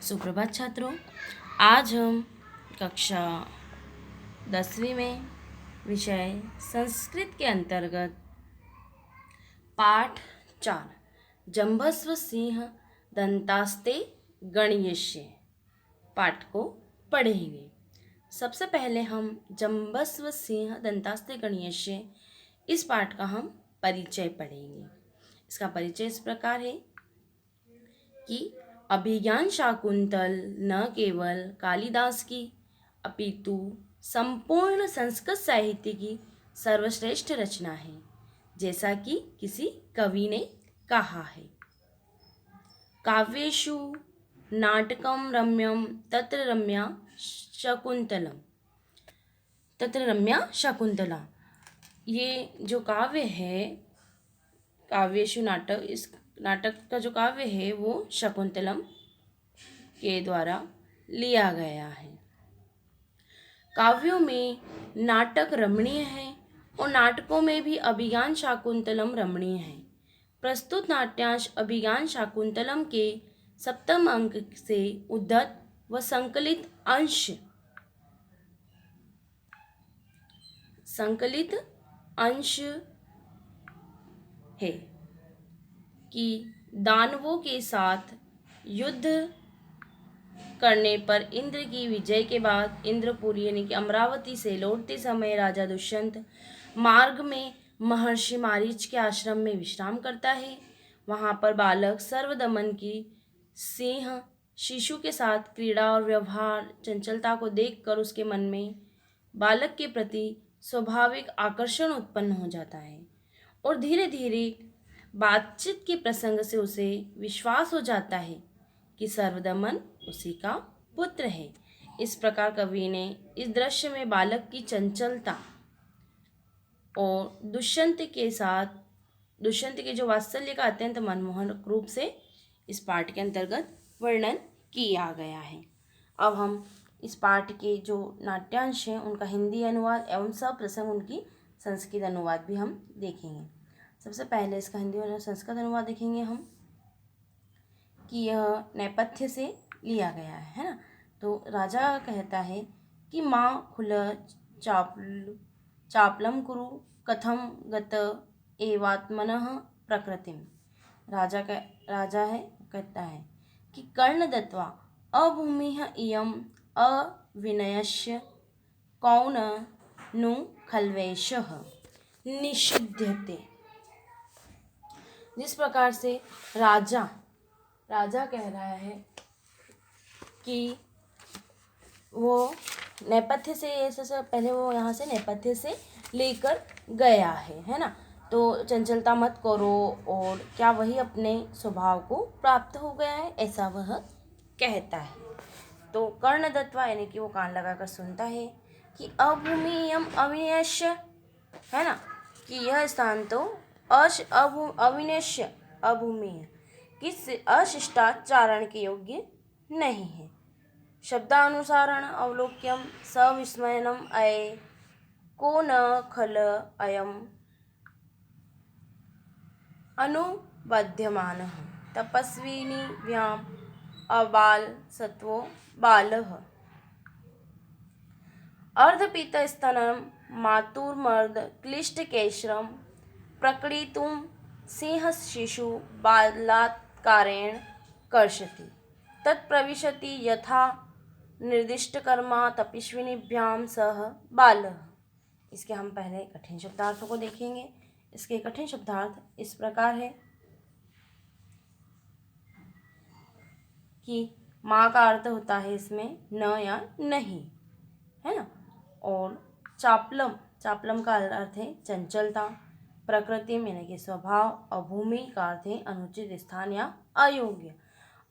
सुप्रभात छात्रों। आज हम कक्षा 10वीं में विषय संस्कृत के अंतर्गत पाठ 4 जंबस्व सिंह दंतास्ते गणयिष्ये पाठ को पढ़ेंगे। सबसे पहले हम जंबस्व सिंह दंतास्ते गणयिष्ये इस पाठ का हम परिचय पढ़ेंगे। इसका परिचय इस प्रकार है कि अभिज्ञान शाकुंतल न केवल कालिदास की अपितु संपूर्ण संस्कृत साहित्य की सर्वश्रेष्ठ रचना है, जैसा कि किसी कवि ने कहा है। काव्येषु नाटकम रम्यम तत्र रम्या शकुंतला। ये जो काव्य है, काव्येषु नाटक, इस नाटक का जो काव्य है वो शकुंतलम के द्वारा लिया गया है। काव्यों में नाटक रमणीय है और नाटकों में भी अभिज्ञान शाकुंतलम रमणीय है। प्रस्तुत नाट्यांश अभिज्ञान शाकुंतलम के 7वें अंक से उद्धत व संकलित अंश है कि दानवों के साथ युद्ध करने पर इंद्र की विजय के बाद इंद्रपुरी यानी कि अमरावती से लौटते समय राजा दुष्यंत मार्ग में महर्षि मारीच के आश्रम में विश्राम करता है। वहाँ पर बालक सर्वदमन की सिंह शिशु के साथ क्रीड़ा और व्यवहार चंचलता को देखकर उसके मन में बालक के प्रति स्वाभाविक आकर्षण उत्पन्न हो जाता है और धीरे धीरे बातचीत के प्रसंग से उसे विश्वास हो जाता है कि सर्वदमन उसी का पुत्र है। इस प्रकार कवि ने इस दृश्य में बालक की चंचलता और दुष्यंत के जो वात्सल्य का अत्यंत मनमोहक रूप से इस पाठ के अंतर्गत वर्णन किया गया है। अब हम इस पाठ के जो नाट्यांश हैं उनका हिंदी अनुवाद एवं सप्रसंग उनकी संस्कृत अनुवाद भी हम देखेंगे। सबसे पहले इसका हिंदी और संस्कृत अनुवाद देखेंगे हम कि यह नेपथ्य से लिया गया है ना। तो राजा कहता है कि माँ खुल चापलम कुरु कथम गत एवात्मनः प्रकृतिम। राजा कहता है कि कर्ण दत्वा अभूमिः इयम् अविनयस्य कौन नु खल्वेशः निषिध्यते। जिस प्रकार से राजा कह रहा है कि वो नेपथ्य से पहले वो यहाँ से नेपथ्य से लेकर गया है ना। तो चंचलता मत करो और क्या वही अपने स्वभाव को प्राप्त हो गया है, ऐसा वह कहता है। तो कर्ण दत्वा यानी कि वो कान लगाकर सुनता है कि अभूमियम अविनश्य है ना, कि यह स्थान तो अविनश्य अभूमि है, किस अशिष्टाचारण के योग्य नहीं है। शब्दानुसारण अवलोक्यम सविस्मयनम अये को न खल अयम अनुबध्यमानः तपस्विनी व्याम अबाल सत्वो बालः अर्धपीतस्तनं मातुर्मर्द क्लिष्टकेशरं प्रकटितुं सिंहशिशु बालात्कारेण कर्षति तत्प्रविशति यथा निर्दिष्टकर्मा तपस्विनीभ्यां सह बालः। इसके हम पहले कठिन शब्दार्थों को देखेंगे। इसके कठिन शब्दार्थ इस प्रकार है कि माँ का अर्थ होता है इसमें न या नहीं, है ना। और चापलम का अर्थ है चंचलता, प्रकृति यानी कि स्वभाव, अभूमि का अर्थ है अनुचित स्थान या अयोग्य,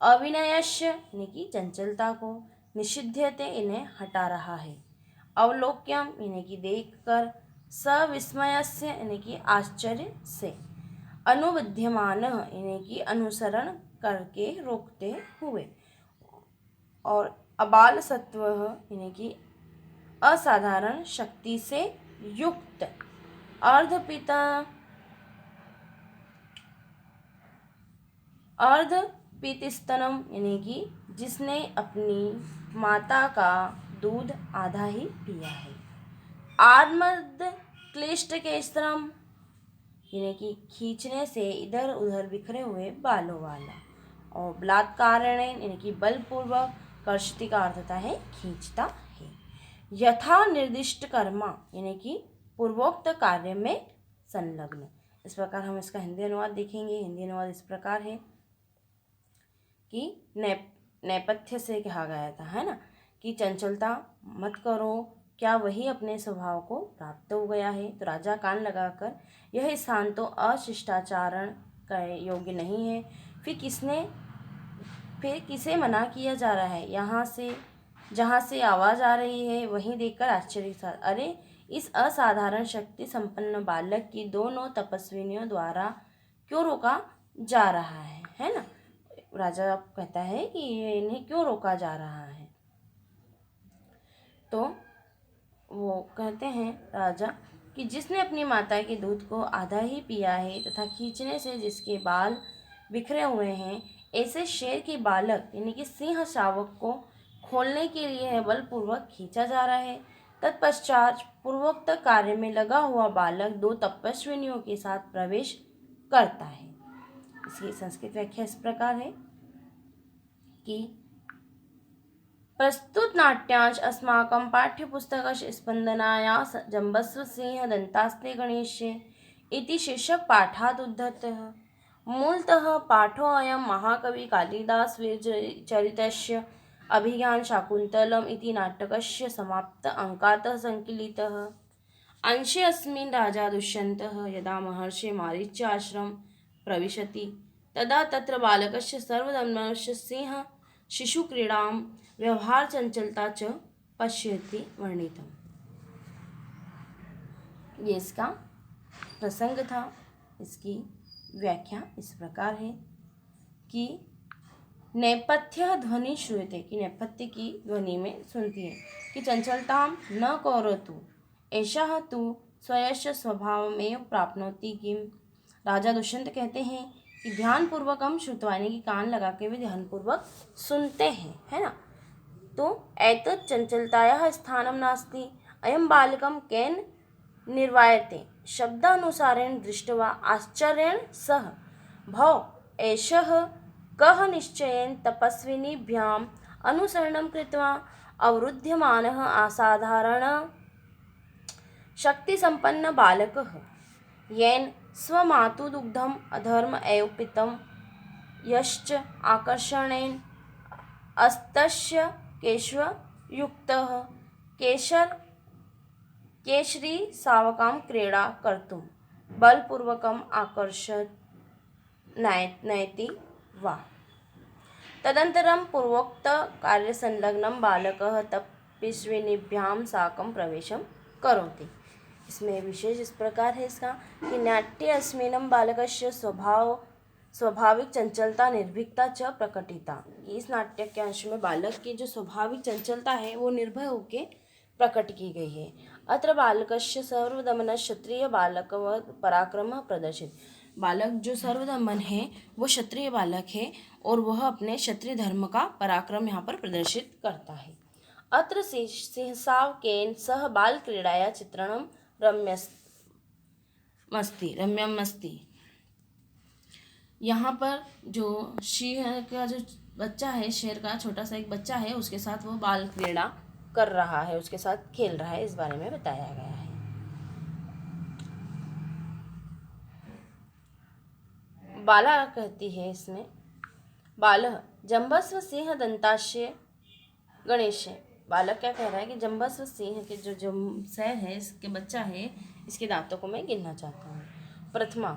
अविनयस्य यानी कि चंचलता को, निषिध्यते इन्हें हटा रहा है, अवलोक्यम यानी कि देखकर, सविस्मयस्य यानी कि आश्चर्य से, अनुविद्यमान यानी कि अनुसरण करके रोकते हुए, और अबाल सत्व यानी कि असाधारण शक्ति से युक्त, अर्ध पीतिस्तनम यानी कि जिसने अपनी माता का दूध आधा ही पिया है। आर्मद क्लिष्ट केसरम यानी कि खींचने से इधर उधर बिखरे हुए बालों वाला। और बलात्कारेण यानी कि बलपूर्वक, कर्षति का अर्थ होता है खींचता है। यथा निर्दिष्ट कर्मा यानी कि पूर्वोक्त कार्य में संलग्न। इस प्रकार हम इसका हिंदी अनुवाद देखेंगे। हिंदी अनुवाद इस प्रकार है कि नेपथ्य से कहा गया था, है ना, कि चंचलता मत करो, क्या वही अपने स्वभाव को प्राप्त हो गया है? तो राजा कान लगाकर, यह स्थान तो अशिष्टाचारण का योग्य नहीं है। फिर किसे मना किया जा रहा है? यहाँ से जहाँ से आवाज़ आ रही है वहीं देखकर आश्चर्य था। अरे, इस असाधारण शक्ति संपन्न बालक की दोनों तपस्विनियों द्वारा क्यों रोका जा रहा है ना? राजा कहता है कि ये इन्हें क्यों रोका जा रहा है? तो वो कहते हैं राजा कि जिसने अपनी माता के दूध को आधा ही पिया है तथा खींचने से जिसके बाल बिखरे हुए हैं, ऐसे शेर के बालक यानी कि सिंह शावक को खोलने के लिए बलपूर्वक खींचा जा रहा है। तत्पश्चात पूर्वोक्त कार्य में लगा हुआ बालक दो तपस्विनियों के साथ प्रवेश करता है। इसकी संस्कृत व्याख्या इस प्रकार है कि प्रस्तुत नाट्यांश अस्माकं पाठ्यपुस्तकस्य स्पन्दनाया जम्बस्व सिंह दन्तास्ते गणेशे इति शीर्षक पाठात् उद्धतः। मूलतः पाठोऽयं महाकवि कालिदास विरचितस्य अभिज्ञान शाकुन्तलम् इति नाटकस्य समाप्त अंकातः संकलितः। अंशे अस्मिन् राजा दुष्यन्तः यदा महर्षे मारीच आश्रमं प्रविशति तदा तत्र बालकस्य सर्वदमनस्य सिंह शिशुक्रीडां व्यवहार चंचलता च पश्यति वर्णितम्। ये इसका प्रसंग था। इसकी व्याख्या इस प्रकार है कि नेपथ्य ध्वनि श्रूयते, कि नेपथ्य की ध्वनि में सुनती है कि चंचलता न करोतु एषः तु स्वयस्य स्वभावमेव प्राप्नोति किम। राजा दुष्यंत कहते हैं कि ध्यानपूर्वक हम श्रुतवाणी की कान लगा के भी ध्यानपूर्वक सुनते हैं, है ना। तो एतत् चंचलतायाः स्थानं नास्ति, अयं बालकं केन निर्वायते शब्दानुसारेण दृष्ट्वा आश्चर्येण सह भव एषः कः निश्चयेन तपस्विनीभ्याम् अनुसरणं कृत्वा अवरुध्यमानः असाधारण शक्तिसम्पन्न बालकः येन स्वमातुदुग्धम् अधर्म एव पितं यश्च आकर्षणेन अस्तस्य केशवयुक्तः केशरी सावकां क्रीडा कर्तुं बलपूर्वकम् आकर्षत् नयति वा। तदनन्तरं पूर्वोक्त कार्यसंलग्नं बालकः तपस्विनीभ्यां साकं प्रवेशं करोति। इसमें विशेष इस प्रकार है इसका कि नाट्ये अस्मिन् बालकस्य स्वाभाविक चंचलता निर्भीकता च प्रकटिता। इस नाट्य के अंश में बालक की जो स्वाभाविक चंचलता है वो निर्भय होकर प्रकट की गई है। अत्र बालकस्य सर्वदमन क्षत्रिय बालकवत् पराक्रम प्रदर्शित। बालक जो सर्वदमन है वो क्षत्रिय बालक है और वह अपने क्षत्रिय धर्म का पराक्रम यहाँ पर प्रदर्शित करता है। अत्र सिंहसावकेन सह बाल क्रीडाया चित्रणं रम्यमस्ति। यहाँ पर जो सिंह का जो बच्चा है, शेर का छोटा सा एक बच्चा है, उसके साथ वो बाल क्रीड़ा कर रहा है, उसके साथ खेल रहा है, इस बारे में बताया गया है। बाला कहती है इसमें, बालः जम्बस्व सिंह दंतास्य गणेश। बालक क्या कह रहा है कि जम्बस्व सिंह के जो शहर है, इसके बच्चा है, इसके दांतों को मैं गिनना चाहता हूँ। प्रथमा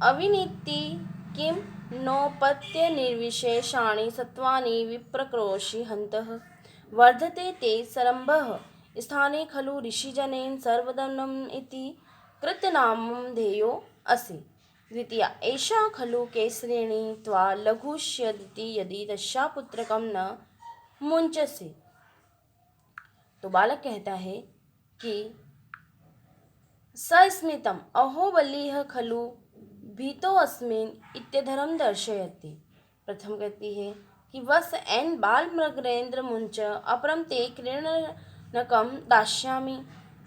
अविनीति किम नौपत्य निर्विशेषाणि सत्वानि विप्रक्रोशी हन्तः वर्धते ते सरम्भः स्थाने खलु ऋषिजनेन सर्वदमनम् इति कृतनामं ध्येयो असि। द्वितीया एषा खलु केसरिणी त्वा लघुष्यदिति यदि तस्या पुत्रकं न मुञ्चसि। तो बालक कहता है कि सस्मितम् अहो बलिः खलु भीतो अस्मिन् इत्यधरं दर्शयति। प्रथम कहती है कि वस एन बाल मृगेन्द्र मुंच अपरम ते क्रीडनकम दास्यामि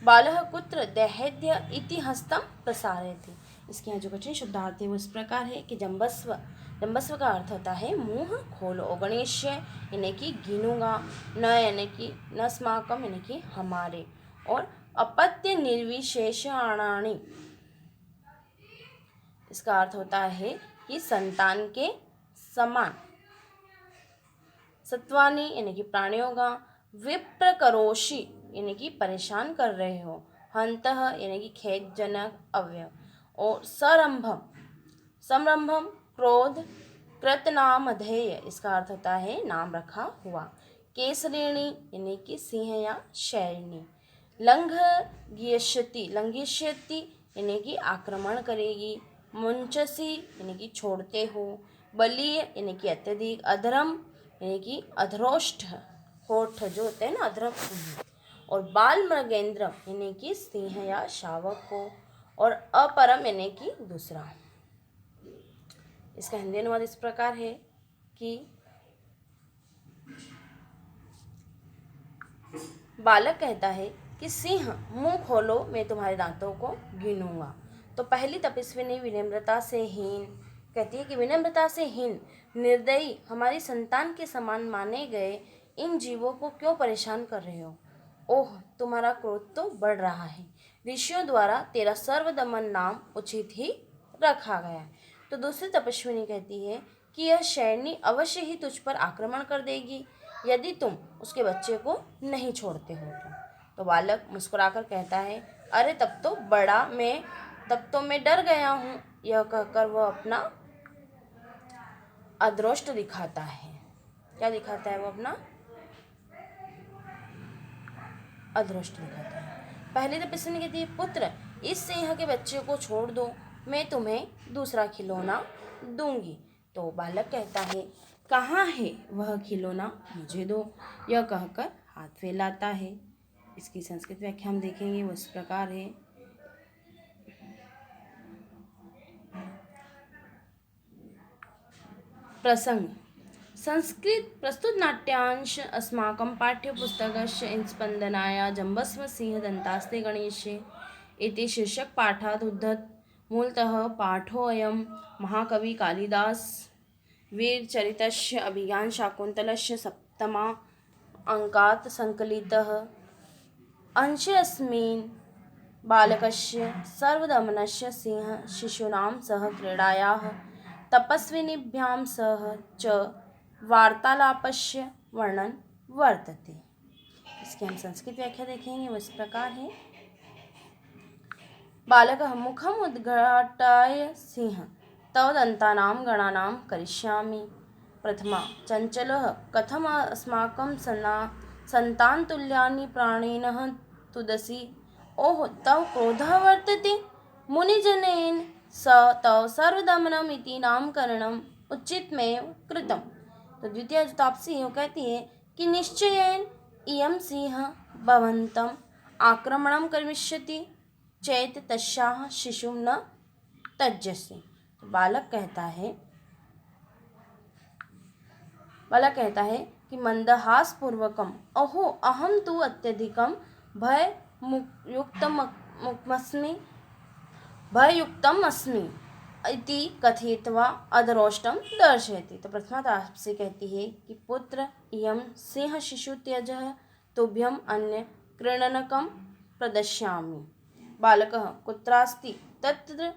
बालः कुत्र दैहेद्य इति हस्तम प्रसारयति। इसके यहाँ जो कठिन शब्दार्थ है वो इस प्रकार है कि जम्बस्व जम्बस्व का अर्थ होता है मुंह खोलो, गणेश यानी कि गिनूंगा, न यानी कि न स्माकम यानी कि हमारे, और अपत्य निर्विशेषणानि इसका अर्थ होता है कि संतान के समान, सत्वानी यानी कि प्राणियों का, विप्रकरोषि यानी कि परेशान कर रहे हो, हंतः यानी कि खेदजनक अवयव, और सरंभम संरंभम क्रोध, कृतनामधेय इसका अर्थ होता है नाम रखा हुआ, केसरिणी यानी कि सिंह या शैरिणी, लंघयिष्यति लंघिष्यति यानी कि आक्रमण करेगी, मुंचसी यानी कि छोड़ते हो, बलीय यानी कि अत्यधिक, अधरम यानी कि अधरोष्ठ होठ जो होते हैं ना अधरम, और बाल मृगेंद्र यानी कि सिंह या शावक को, और अपरम यानी कि दूसरा। इसका हिंदी अनुवाद इस प्रकार है कि बालक कहता है कि सिंह मुंह खोलो, मैं तुम्हारे दांतों को गिनूंगा। तो पहली तपस्विनी विनम्रता से हीन कहती है कि विनम्रता से हीन, निर्दयी, हमारी संतान के समान माने गए इन जीवों को क्यों परेशान कर रहे हो? ओह, तुम्हारा क्रोध तो बढ़ रहा है। ऋषियों द्वारा तेरा सर्वदमन नाम उचित ही रखा गया है। तो दूसरी तपस्विनी कहती है कि यह शैरनी अवश्य ही तुझ पर आक्रमण कर देगी यदि तुम उसके बच्चे को नहीं छोड़ते हो तो बालक मुस्कुराकर कहता है, अरे तब तो मैं डर गया हूँ। यह कहकर वह अपना अदृष्ट दिखाता है। क्या दिखाता है वो? अपना अदृष्ट दिखाता है। पहले तपस्विनी कहती है, पुत्र इस सिंह के बच्चे को छोड़ दो, मैं तुम्हें दूसरा खिलौना दूंगी। तो बालक कहता है, कहाँ है वह खिलौना, मुझे दो। यह कहकर हाथ फैलाता है। इसकी संस्कृत व्याख्या हम देखेंगे, वो इस प्रकार है। प्रसंग संस्कृत प्रस्तुत नाट्यांश अस्माकं पाठ्यपुस्तकस्य स्पन्दनाय जम्बस्व सिंह दन्तास्ते गणेशे इति शीर्षक पाठात् उद्धत। मूलतः पाठोऽयं महाकवि कालिदास वीरचरितस्य अभिज्ञान शाकुन्तलस्य सप्तमा अंकात् संकलितः। अंशेऽस्मिन् बालकस्य सर्वदमनस्य सिंह शिशूनां सह क्रीडायाः तपस्विनीभ्यां सह च वार्तालापस्य वर्णन वर्तते। इसकी हम संस्कृत व्याख्या देखेंगे, वो इस प्रकार है। बालकः मुखम् उद्घाट्य सिंह तव दन्तानां गणनां करिष्यामि। प्रथमा चञ्चलः कथम् अस्माकं सन्तानतुल्यानि प्राणिनः तुदसि। ओह, तव क्रोधः वर्तते। मुनिजनेन स तव सर्वदमनम् इति नामकरणम् उचितमेव कृतम्। तो द्वितीय जो तापसी है वो कहती है कि निश्चयेन इयं सिंह भवन्तम् आक्रमणं करिष्यति चेत् तस्याः शिशुं न त्यज्यसि। तो बालक कहता है कि मंदहासपूर्वकम्, अहो अहं तु अत्यधिकं भययुक्तम् अस्मि इति कथयित्वा अधरोष्टं दर्शयति। तो प्रथमा तापसी कहती है कि पुत्र इयं सिंह शिशु त्यजः, तुभ्यम् अन्य क्रीडनकं प्रदर्शयामि। बालकः कुत्रास्ति तत्र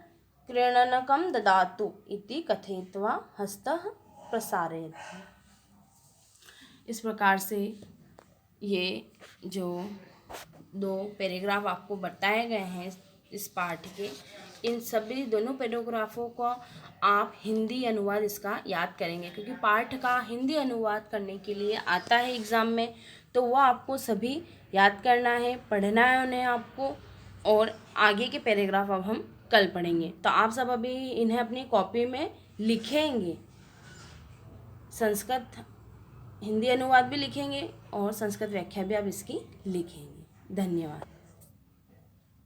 क्रीडनकं ददातु इति कथयित्वा हस्तः प्रसारयति। इस प्रकार से ये जो दो पैराग्राफ आपको बताए गए हैं इस पाठ के, इन सभी दोनों पैराग्राफों को आप हिंदी अनुवाद इसका याद करेंगे, क्योंकि पाठ का हिंदी अनुवाद करने के लिए आता है एग्ज़ाम में, तो वो आपको सभी याद करना है, पढ़ना है उन्हें आपको। और आगे के पैराग्राफ अब हम कल पढ़ेंगे, तो आप सब अभी इन्हें अपनी कॉपी में लिखेंगे। संस्कृत हिंदी अनुवाद भी लिखेंगे और संस्कृत व्याख्या भी आप इसकी लिखेंगे। धन्यवाद।